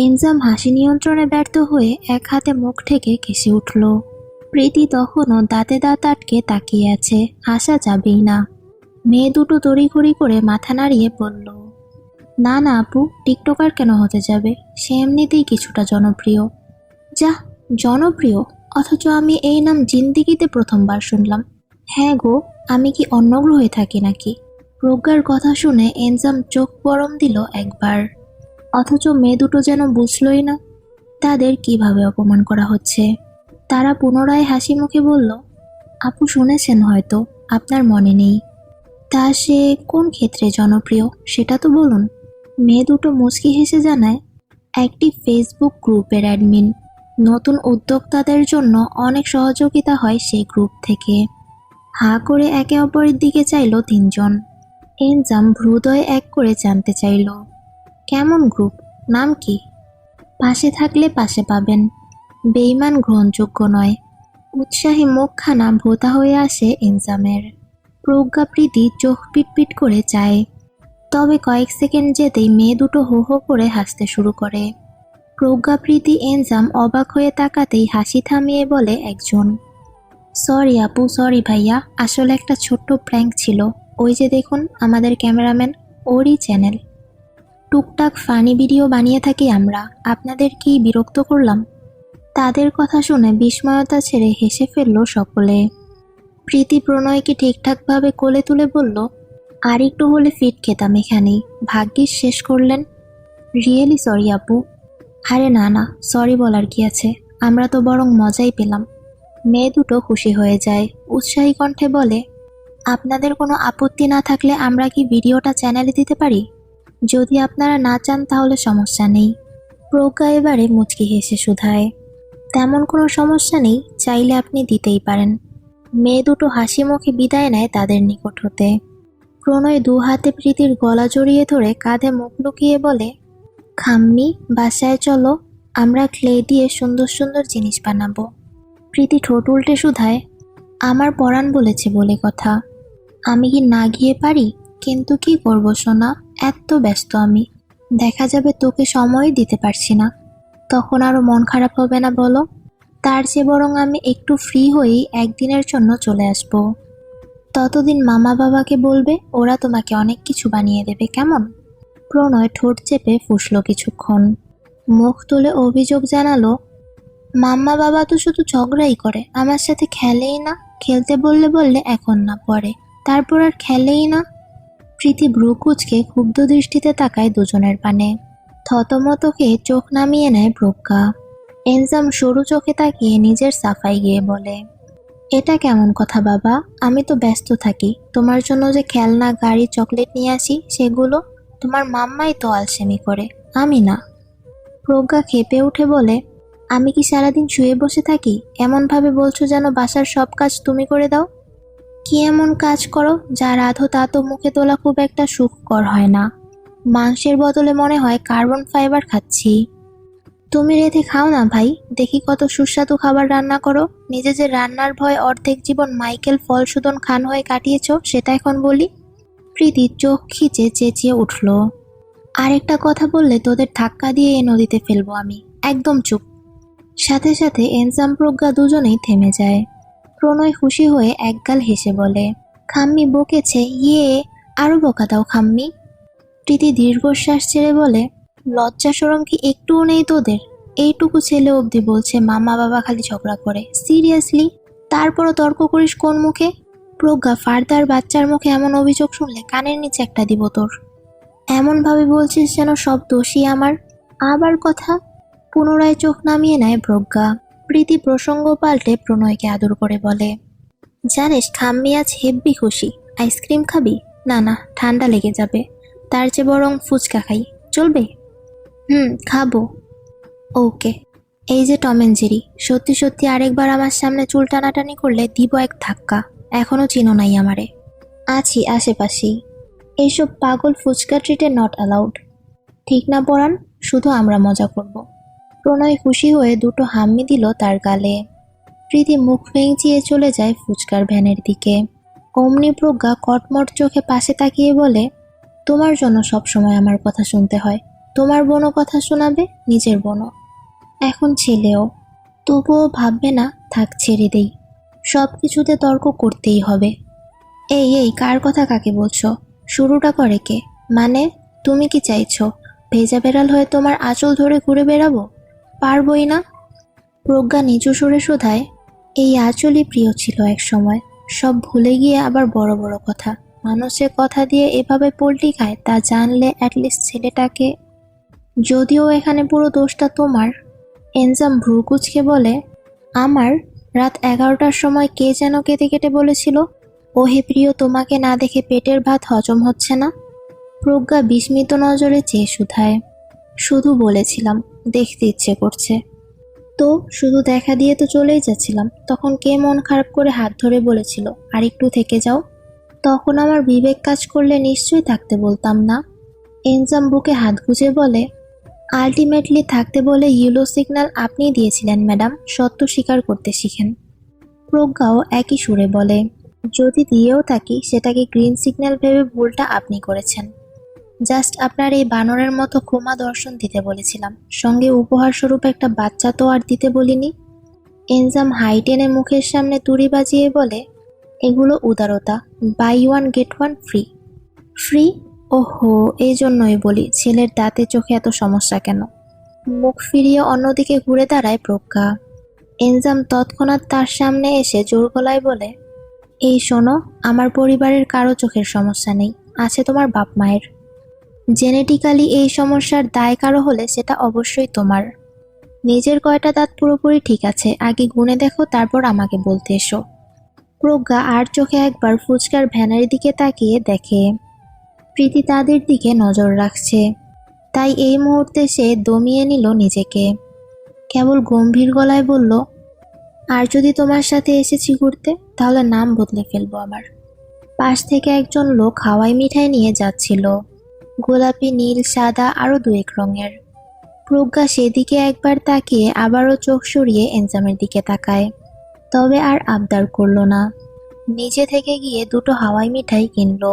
Enzyme হাসি নিয়ন্ত্রণে ব্যর্থ হয়ে এক হাতে মুখ ঢেকে কেসে উঠল। প্রীতি তখনও দাঁতে দাঁত আটকে তাকিয়ে আছে, আসা যাবেই না। মেয়ে দুটো তড়িঘড়ি করে মাথা নাড়িয়ে বলল, না না আপু, টিকটকার কেন হতে যাবে, সে এমনিতেই কিছুটা জনপ্রিয়। যা, জনপ্রিয়? অথচ আমি এই নাম জিন্দিগিতে প্রথমবার শুনলাম। হ্যাঁ গো, আমি কি অন্য গ্রহে থাকি নাকি? প্রজ্ঞার কথা শুনে এনজাম চোখ গরম দিল একবার। অথচ মেয়ে দুটো যেন বুঝলই না তাদের কিভাবে অপমান করা হচ্ছে। তারা পুনরায় হাসি মুখে বলল, আপু শুনেছেন হয়তো, আপনার মনে নেই। তা সে কোন ক্ষেত্রে জনপ্রিয় সেটা তো বলুন। মেয়ে দুটো মুচকি হেসে জানায়, একটি ফেসবুক গ্রুপের অ্যাডমিন। নতুন উদ্যোক্তাদের জন্য অনেক সহযোগিতা হয় সেই গ্রুপ থেকে। হাঁ করে একে অপরের দিকে চাইল তিনজন। এনজাম ভ্রুদয় এক করে জানতে চাইল, কেমন গ্রুপ, নাম কি? পাশে থাকলে পাশে পাবেন, বেইমান গ্রহণযোগ্য নয়। উৎসাহী মুখখানা ভোতা হয়ে আসে এনজামের। প্রজ্ঞা প্রীতি চোখ পিটপিট করে চায়। তবে কয়েক সেকেন্ড যেতেই মেয়ে দুটো হো হো করে হাসতে শুরু করে। প্রজ্ঞা প্রীতি এনজাম অবাক হয়ে তাকাতেই হাসি থামিয়ে বলে একজন, সরি আপু, সরি ভাইয়া, আসলে একটা ছোট্ট প্র্যাঙ্ক ছিল। ওই যে দেখুন আমাদের ক্যামেরাম্যান, ওরই চ্যানেল। টুকটাক ফানি ভিডিও বানিয়ে থাকি আমরা, আপনাদের কি বিরক্ত করলাম? তাদের কথা শুনে বিস্ময়তা ছেড়ে হেসে ফেলল সকলে। প্রীতি প্রণয়কে ঠিকঠাকভাবে কোলে তুলে বলল, আর একটু হলে ফিট খেতাম এখানেই, ভাগ্যিস শেষ করলেন। রিয়েলি সরি আপু। আরে না না, সরি বলার কি আছে, আমরা তো বরং মজাই পেলাম। মেয়ে দুটো খুশি হয়ে যায়, উৎসাহী কণ্ঠে বলে, আপনাদের কোনো আপত্তি না থাকলে আমরা কি ভিডিওটা চ্যানেলে দিতে পারি? যদি আপনারা না চান তাহলে সমস্যা নেই। প্রজ্ঞা এবারে মুচকি হেসে শুধায়, তেমন কোনো সমস্যা নেই, চাইলে আপনি দিতেই পারেন। মেয়ে দুটো হাসি মুখে বিদায় নেয় তাদের নিকট হতে। প্রণয় দু হাতে প্রীতির গলা জড়িয়ে ধরে কাঁধে মুখ লুকিয়ে বলে, খাম্মি বাসায় চলো, আমরা ক্লে দিয়ে সুন্দর সুন্দর জিনিস বানাবো। প্রীতি ঠোঁট উল্টে শুধায়, আমার পরাণ বলেছে বলে কথা, আমি কি না গিয়ে পারি? কিন্তু কি করব সোনা, এত ব্যস্ত আমি, দেখা যাবে তোকে সময় দিতে পারছি না, তখন আরো মন খারাপ হবে না বলো? তার চেয়ে বরং আমি একটু ফ্রি হয়েই একদিনের জন্য চলে আসব। ততদিন মামা বাবাকে বলবে, ওরা তোমাকে অনেক কিছু বানিয়ে দেবে, কেমন? প্রণয় ঠোঁট চেপে ফুঁসল কিছুক্ষণ, মুখ তুলে অভিযোগ জানালো, মাম্মা বাবা তো শুধু ঝগড়াই করে, আমার সাথে খেলেই না, খেলতে বললে বললে এখন না পরে, তারপর আর খেলেই না। প্রীতি ভ্রু কুঁচকে ক্ষুব্ধ দৃষ্টিতে তাকায় দুজনের পানে। থতমত খেয়ে চোখ নামিয়ে নেয় প্রজ্ঞা। এনজাম সরু চোখে তাকিয়ে নিজের সাফাই গিয়ে বলে, এটা কেমন কথা বাবা, আমি তো ব্যস্ত থাকি, তোমার জন্য যে খেলনা, গাড়ি, চকলেট নিয়ে আসি সেগুলো তোমার মাম্মাই তো আলসেমি করে, আমি না। প্রজ্ঞা ক্ষেপে উঠে বলে, আমি কি সারাদিন শুয়ে বসে থাকি? এমনভাবে বলছো যেন বাসার সব কাজ তুমি করে দাও। কি এমন কাজ করো যা রাধো তা তো মুখে তোলা খুব একটা সুখকর হয় না। মাংসের বদলে মনে হয় কার্বন ফাইবার খাচ্ছি। তুমি রেঁধে খাও না ভাই, দেখি কত সুস্বাদু খাবার রান্না করো। নিজে যে রান্নার ভয় অর্ধেক জীবন মাইকেল ফলশোধন খান হয়ে কাটিয়েছ সেটা এখন বলি। প্রীতি চোখ খিচে চেঁচিয়ে উঠল, আরেকটা কথা বললে তোদের ধাক্কা দিয়ে এই নদীতে ফেলবো আমি, একদম চুপ। সাথে সাথে এনজাম প্রজ্ঞা দুজনেই থেমে যায়। প্রণয় খুশি হয়ে একগাল হেসে বলে, খাম্মি বকেছে, ইয়ে, আরো বকা দাও খাম্মি। প্রীতি দীর্ঘশ্বাস ছেড়ে বলে, লজ্জা শরম কি একটুও নেই তোদের? এইটুকু ছেলে অবধি বলছে মামা বাবা খালি ঝগড়া করে, সিরিয়াসলি? তারপরও তর্ক করিস কোন মুখে? প্রজ্ঞা, ফার্দার বাচ্চার মুখে এমন অভিযোগ শুনলে কানের নিচে একটা দিব তোর। এমন ভাবে বলছিস যেন সব দোষী আমার। আবার কথা? পুনরায় চোখ নামিয়ে নেয় প্রজ্ঞা। প্রীতি প্রসঙ্গ পাল্টে প্রণয়কে আদর করে বলে, জানিস খাম্মি আজ হেব্বি খুশি, আইসক্রিম খাবি? না না, ঠান্ডা লেগে যাবে, তার চেয়ে বরং ফুচকা খাই, চলবে? খাবো। ওকে। এই যে টম এন্ড জেরি, সত্যি সত্যি আরেকবার আমার সামনে চুল টানাটানি করলে দিব এক ধাক্কা। এখনো চিনো নাই আমারে। আছি আশেপাশেই। এইসব পাগল ফুচকা ট্রিটে নট অ্যালাউড। ঠিক না পরাণ? শুধু আমরা মজা করব। প্রণয় খুশি হয়ে দুটো হাম্মি দিল তার গালে। প্রীতি মুখ ভেঙচিয়ে চলে যায় ফুচকার ভ্যানের দিকে। অমনি প্রজ্ঞা কটমট চোখে পাশে তাকিয়ে বলে, তোমার জন্য সব সময় আমার কথা শুনতে হয়, তোমার বোনও কথা শোনাবে, নিজের বোনও। এখন ছেলেও। তবুও ভাববে না, থাক ছেড়ে দেই। সব কিছুতে তর্ক করতেই হবে। এই এই কার কথা কাকে বলছো? শুরুটা করে কে? মানে তুমি কি চাইছো ভেজা বেড়াল হয়ে তোমার আঁচল ধরে ঘুরে বেড়াবো? পারবই না। প্রজ্ঞা নিচু সুরে শোধায়, এই আঁচলই প্রিয় ছিল এক সময়। সব ভুলে গিয়ে আবার বড় বড় কথা। মানুষের কথা দিয়ে এভাবে পোল্টি খায় তা জানলে অ্যাটলিস্ট ছেলেটাকে। যদিও এখানে পুরো দোষটা তোমার। এনজাম ভ্রু কুঁচকে বলে, আমার? রাত 11টার সময় কে যেন কেটে কেটে বলেছিল, ওহে প্রিয় তোমাকে না দেখে পেটের ভাত হজম হচ্ছে না। প্রজ্ঞা বিস্মিত নজরে চেয়ে শুধায়, শুধু বলেছিলাম, দেখতে ইচ্ছে করছে। তো শুধু দেখা দিয়ে তো চলেই যাচ্ছিলাম, তখন কে মন খারাপ করে হাত ধরে বলেছিল আর একটু থেকে যাও? তখন আমার বিবেক কাজ করলে নিশ্চয়ই থাকতে বলতাম না। এনজাম বুকে হাত গুজে বলে, আলটিমেটলি থাকতে বলে ইয়েলো সিগন্যাল আপনিই দিয়েছিলেন ম্যাডাম, সত্য স্বীকার করতে শিখেন। প্রজ্ঞাও একই সুরে বলে, যদি দিয়েও থাকি সেটাকে গ্রিন সিগন্যাল ভেবে ভুলটা আপনি করেছেন। জাস্ট আপনার এই বানরের মতো ক্ষমা দর্শন দিতে বলেছিলাম, সঙ্গে উপহার স্বরূপ একটা বাচ্চা তো আর দিতে বলিনি। এনজাম হাই টেনে মুখের সামনে তুড়ি বাজিয়ে বলে, এগুলো উদারতা, buy one get one free. Free? ওহো, এই জন্যই বলি ছেলের দাঁতে চোখে এত সমস্যা কেন। মুখ ফিরিয়ে অন্যদিকে ঘুরে দাঁড়ায় প্রজ্ঞা। এনজাম তৎক্ষণাৎ তার সামনে এসে জোর গলায় বলে, এই শোনো, আমার পরিবারের কারো চোখের সমস্যা নেই, আছে তোমার বাপ মায়ের। জেনেটিক্যালি এই সমস্যার দায় কারো হলে সেটা অবশ্যই তোমার। নিজের কয়টা দাঁত পুরোপুরি ঠিক আছে, আগে গুনে দেখো, তারপর আমাকে বলতে এসো। প্রজ্ঞা আর চোখে একবার ফুচকার ভ্যানের দিকে তাকিয়ে দেখে প্রীতি তাদের দিকে নজর রাখছে। তাই এই মুহূর্তে সে দমিয়ে নিল নিজেকে। কেবল গম্ভীর গলায় বলল, আর যদি তোমার সাথে এসেছি ঘুরতে, তাহলে নাম বদলে ফেলবো আমার। পাশ থেকে একজন লোক হাওয়াই মিঠাই নিয়ে যাচ্ছিল, গোলাপি, নীল, সাদা আরো 2-1 রঙের। প্রজ্ঞা সেদিকে একবার তাকিয়ে আবারও চোখ সরিয়ে এনজামের দিকে তাকায়, তবে আর আবদার করলো না। নিজে থেকে গিয়ে 2টো হাওয়াই মিঠাই কিনলো।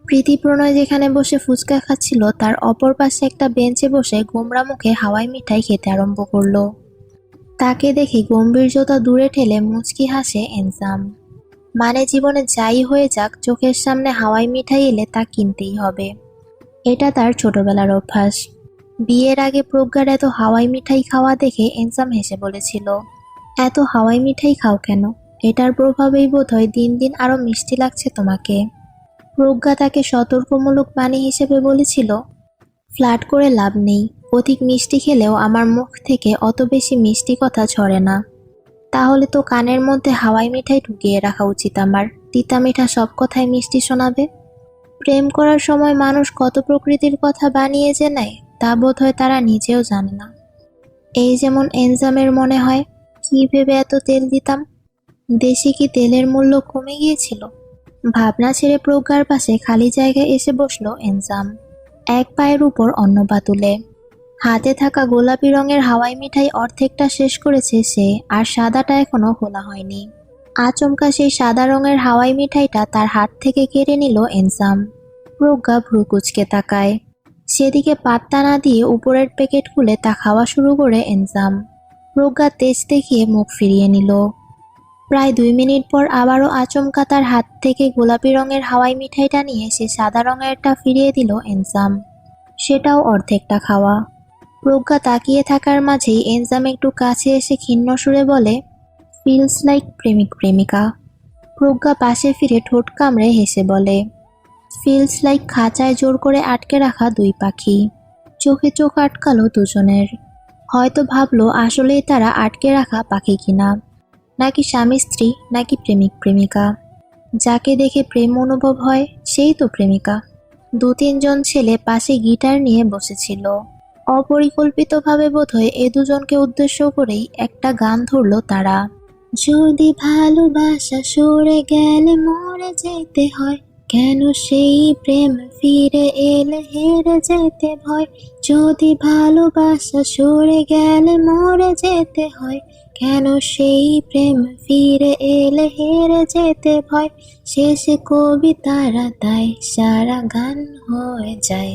প্রীতি প্রণয় যেখানে বসে ফুচকা খাচ্ছিল তার অপর পাশে একটা বেঞ্চে বসে গোমরা মুখে হাওয়াই মিঠাই খেতে আরম্ভ করলো। তাকে দেখে গম্ভীর্যতা দূরে ঠেলে মুচকি হাসে এনজাম। মানে জীবনে যাই হয়ে যাক, চোখের সামনে হাওয়াই মিঠাই এলে তা কিনতেই হবে। এটা তার ছোটবেলার অভ্যাস। বিয়ের আগে প্রজ্ঞার এত হাওয়াই মিঠাই খাওয়া দেখে এনজাম হেসে বলেছিল, এত হাওয়াই মিঠাই খাও কেন? এটার প্রভাবেই বোধহয় দিন দিন আরো মিষ্টি লাগছে তোমাকে। প্রজ্ঞা তাকে সতর্কমূলক বাণী হিসেবে বলেছিল, ফ্লার্ট করে লাভ নেই, অধিক মিষ্টি খেলেও আমার মুখ থেকে অত বেশি মিষ্টি কথা ঝরে না। তাহলে তো কানের মধ্যে হাওয়াই মিঠাই ঢুকিয়ে রাখা উচিত আমার, তিতা মিঠা সব কথাই মিষ্টি শোনাবে। প্রেম করার সময় মানুষ কত প্রকৃতির কথা বানিয়ে যে নেয় তা বোধহয় তারা নিজেও জানে না। এই যেমন এনজামের মনে হয়, কি ভেবে এত তেল দিতাম, দেশে কি তেলের মূল্য কমে গিয়েছিল? ভাবনা ছেড়ে প্রজ্ঞার পাশে খালি জায়গায় এসে বসলো এনজাম, এক পায়ের উপর অন্য পা তুলে। হাতে থাকা গোলাপি রঙের হাওয়াই মিঠাই অর্ধেকটা শেষ করেছে সে, আর সাদাটা এখনো খোলা হয়নি। আচমকা সেই সাদা রঙের হাওয়াই মিঠাইটা তার হাত থেকে কেড়ে নিল এনজাম। প্রজ্ঞা ভ্রু কুঁচকে তাকায়, সেদিকে পাত্তা না দিয়ে উপরের প্যাকেট খুলে তা খাওয়া শুরু করে এনজাম। প্রজ্ঞা তেজ দেখিয়ে মুখ ফিরিয়ে নিল। প্রায় 2 মিনিট পর আবারও আচমকা তার হাত থেকে গোলাপি রঙের হাওয়াই মিঠাইটা নিয়ে সে সাদা রঙেরটা ফিরিয়ে দিল এনজাম, সেটাও অর্ধেকটা খাওয়া। প্রজ্ঞা তাকিয়ে থাকার মাঝেই এনজাম একটু কাছে এসে ক্ষীণ সুরে বলে, ফিলস লাইক প্রেমিক প্রেমিকা। প্রজ্ঞা পাশে ফিরে ঠোঁট কামড়ে হেসে বলে, ফিলস লাইক খাঁচায় জোর করে আটকে রাখা 2 পাখি। চোখে চোখ আটকালো দুজনের। হয়তো ভাবলো আসলেই তারা আটকে রাখা পাখি কিনা, নাকি স্বামী স্ত্রী, নাকি প্রেমিক প্রেমিকা। যাকে দেখে প্রেম অনুভব হয় সেই তো প্রেমিকা। 2-3 জন ছেলে পাশে গিটার নিয়ে বসেছিল। অপরিকল্পিতভাবে বোধহয় এ দুজনকে উদ্দেশ্য করেই একটা গান ধরলো তারা। যদি ভালোবাসা সরে গেলে মরে যেতে হয়, কেন সেই প্রেম ফিরে এলে হেরে যেতে ভয়। যদি ভালোবাসা সরে গেলে মরে যেতে হয়, কেন সেই প্রেম ফিরে এলে হেরে যেতে ভয়। শেষে কবিতারা তাই সারা গান হয়ে যায়।